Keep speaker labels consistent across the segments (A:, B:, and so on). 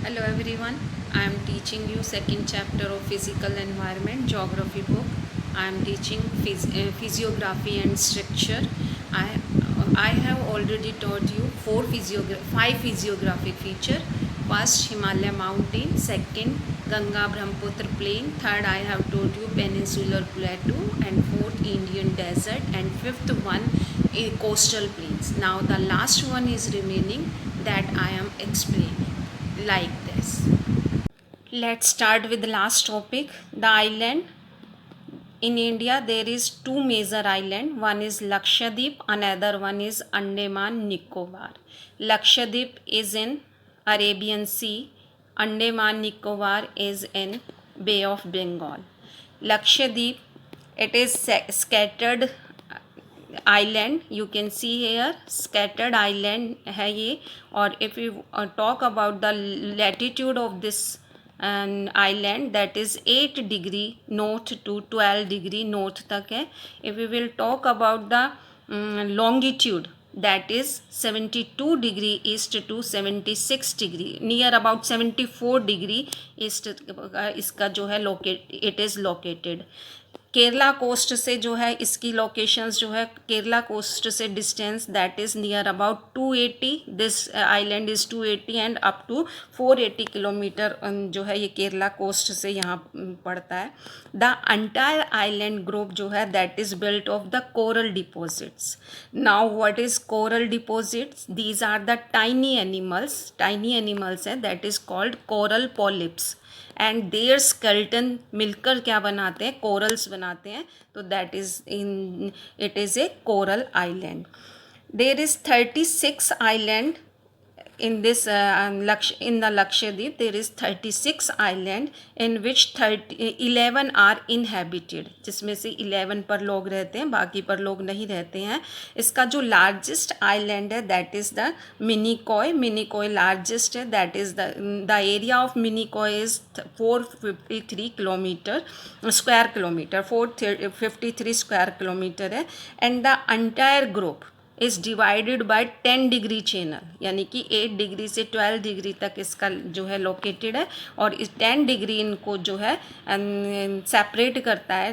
A: Hello everyone, I am teaching you second chapter of physical environment geography book. I am teaching physiography and structure. I have already taught you five physiographic feature. First, Himalaya mountain. Second, Ganga Brahmaputra plain. Third, I have told you peninsular plateau. And fourth, Indian desert. And fifth one, coastal plains. Now the last one is remaining that I am explaining like this. Let's start with the last topic, the island. In India, there is two major islands. One is Lakshadweep, another one is Andaman Nicobar. Lakshadweep is in Arabian Sea. Andaman Nicobar is in Bay of Bengal. Lakshadweep, it is scattered island. You can see here scattered island है ये. और if we talk about the latitude of this island, that is 8 degree north to 12 degree north तक है. If we will talk about the longitude, that is 72 degree east to 76 degree, near about 74 degree east इसका जो है it is located. Kerala coast से जो है इसकी locations जो है केरला कोस्ट से distance that is near about 280. This island is 280 and up to 480 kilometre जो है ये केरला कोस्ट से यहाँ पड़ता है. द एंटायर आइलैंड ग्रुप जो है that is built of the coral deposits. Now what is coral deposits? These are the tiny animals है that is called coral polyps and their skeleton मिलकर क्या बनाते हैं, कोरल्स बनाते हैं. तो that is in it is a coral island. There is 36 island in this in the Lakshadweep. There is 36 island in which 11 are inhabited, जिसमें से 11 पर लोग रहते हैं, बाकी पर लोग नहीं रहते हैं. इसका जो लार्जेस्ट आइलैंड है that is the Minicoy largest है. That is the area of Minicoy is 453 square kilometre 453 square kilometre है. And the entire group is divided by 10 degree channel, यानी कि 8 डिग्री से 12 डिग्री तक इसका जो है लोकेटेड है. और इस 10 डिग्री इनको जो है सेपरेट करता है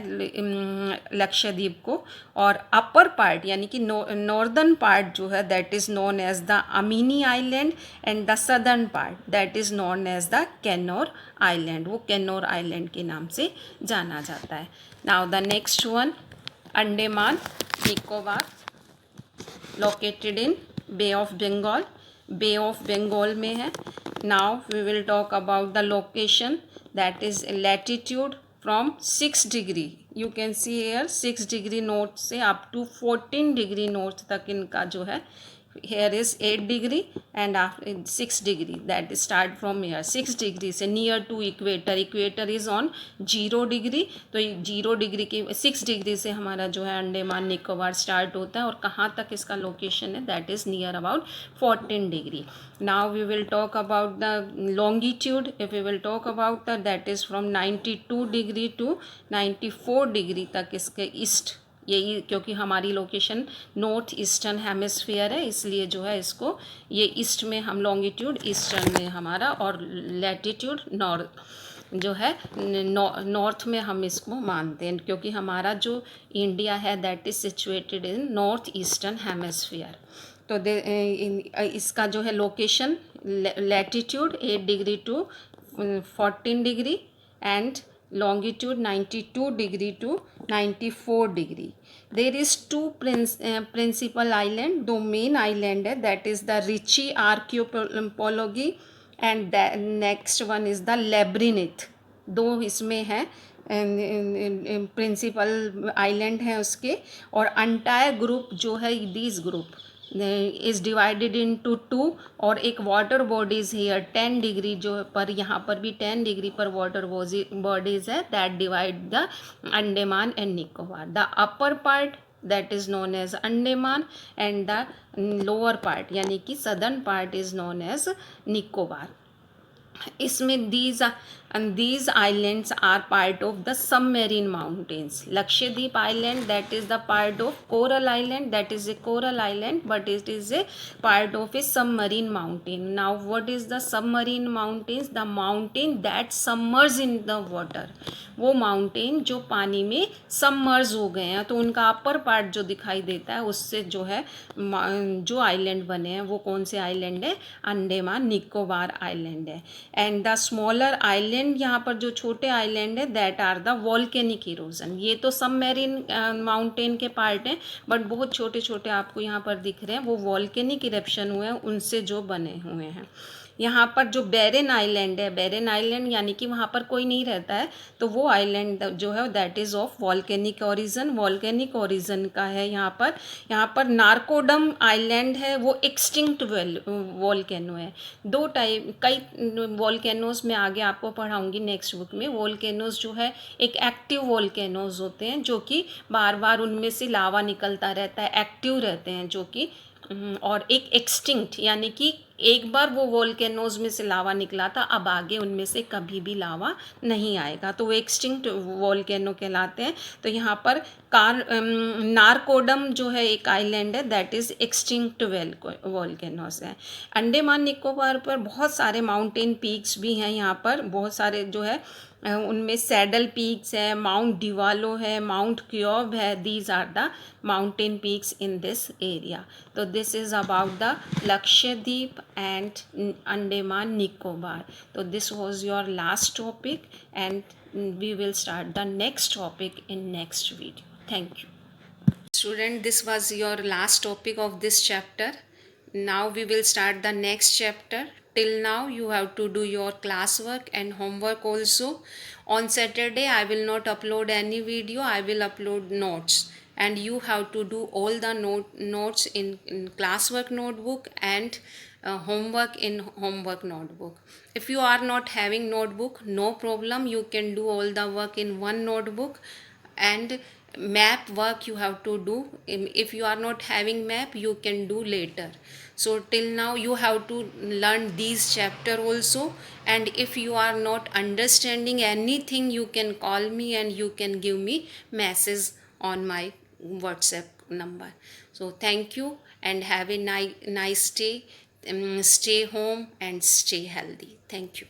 A: लक्षद्वीप को. और अपर पार्ट यानी कि नॉर्दर्न पार्ट जो है that is known as the Amini island and the southern part that is known as the Cannanore island. वो कैनोर आइलैंड के नाम से जाना जाता है. Now the next one, Andaman Nicobar, located in Bay of Bengal. Bay of Bengal में है. Now we will talk about the location, that is latitude from 6 degree. You can see here 6 degree north से up to 14 degree north तक इनका जो है. Here is 8 degree and after 6 degree, that start from here 6 degree से near to equator is on 0 degree. तो 0 degree की 6 degree से हमारा जो है अंडमान निकोबार स्टार्ट होता है. और कहाँ तक इसका लोकेशन है that is near about 14 degree. Now we will talk about the longitude. If we will talk about the that is from 92 degree to 94 degree तक इसके ईस्ट. यही क्योंकि हमारी लोकेशन नॉर्थ ईस्टर्न हेमिस्फीयर है इसलिए जो है इसको ये ईस्ट में हम लॉन्गिट्यूड ईस्टर्न में हमारा और लैटिट्यूड नॉर्थ जो है नॉर्थ में हम इसको मानते हैं क्योंकि हमारा जो इंडिया है that is situated in north eastern hemisphere. तो इसका जो है location latitude 8 degree to 14 degree and longitude 92 degree to 94 degree. There is two principal island. दो main island है that is the Ritchie archipelago and the next one is the Labyrinth. दो इसमें है principal island है उसके. और entire group जो है this group is divided into 2. और एक वाटर बॉडीज़ है 10 डिग्री जो पर यहाँ पर भी 10 डिग्री पर वाटर बॉडीज़ है that divide the Andaman and Nicobar. The upper part that is known as Andaman and the lower part यानी कि southern part is known as Nicobar. इसमें these and these islands are part of the submarine mountains. Lakshadweep island, that is the part of coral island, that is a coral island, but it is a part of a submarine mountain. Now what is the submarine mountains? The mountain that submerge in the water, वो mountain जो पानी में submerge हो गए हैं, तो उनका upper part जो दिखाई देता है उससे जो है जो आइलैंड बने हैं वो कौन से आइलैंड है? अंडमान निकोबार आइलैंड है. एंड द स्मॉलर आइलैंड, यहाँ पर जो छोटे आइलैंड है, that are the volcanic erosion. ये तो सबमेरीन माउंटेन के पार्ट हैं, बट बहुत छोटे छोटे आपको यहाँ पर दिख रहे हैं, वो वॉल्केनिक इरप्शन हुए हैं उनसे जो बने हुए हैं. यहाँ पर जो बैरन आइलैंड है, बैरन आइलैंड यानी कि वहाँ पर कोई नहीं रहता है, तो वो आइलैंड जो है that is of volcanic origin, volcanic origin का है. यहाँ पर नारकोडम आइलैंड है, वो एक्सटिंक्ट वॉल्केनो है. दो टाइप कई वॉल्केनोज में आगे आपको पढ़ाऊँगी नेक्स्ट बुक में. वॉल्केनोज जो है एक एक्टिव वॉल्केनोज होते हैं, जो कि बार बार उनमें से लावा निकलता रहता है, एक्टिव रहते हैं जो कि, और एक एक्सटिंक्ट यानी कि एक बार वो वोल्केनोज में से लावा निकला था, अब आगे उनमें से कभी भी लावा नहीं आएगा, तो वो एक्सटिंक्ट वोल्केनो कहलाते हैं. तो यहाँ पर नारकोडम जो है एक आइलैंड है, दैट इज़ एक्सटिंक्ट वोल्केनोस है. अंडमान निकोबार पर बहुत सारे माउंटेन पीक्स भी हैं. यहाँ पर बहुत सारे जो है उनमें सैडल पीक्स है, माउंट डिवालो है, माउंट क्योब है. These are the mountain peaks in this area. तो this is about the Lakshadweep and Andaman Nicobar. So this was your last topic, and we will start the next topic in next video. Thank you. Student, this was your last topic of this chapter. Now we will start the next chapter. Till now you have to do your classwork and homework also. On Saturday I will not upload any video, I will upload notes, and you have to do all the notes in classwork notebook and homework in homework notebook. If you are not having notebook, no problem, you can do all the work in one notebook. And map work you have to do. If you are not having map, you can do later. So till now you have to learn these chapter also, and if you are not understanding anything, you can call me and you can give me message on my WhatsApp number. So thank you and have a nice day. Stay home and stay healthy. Thank you.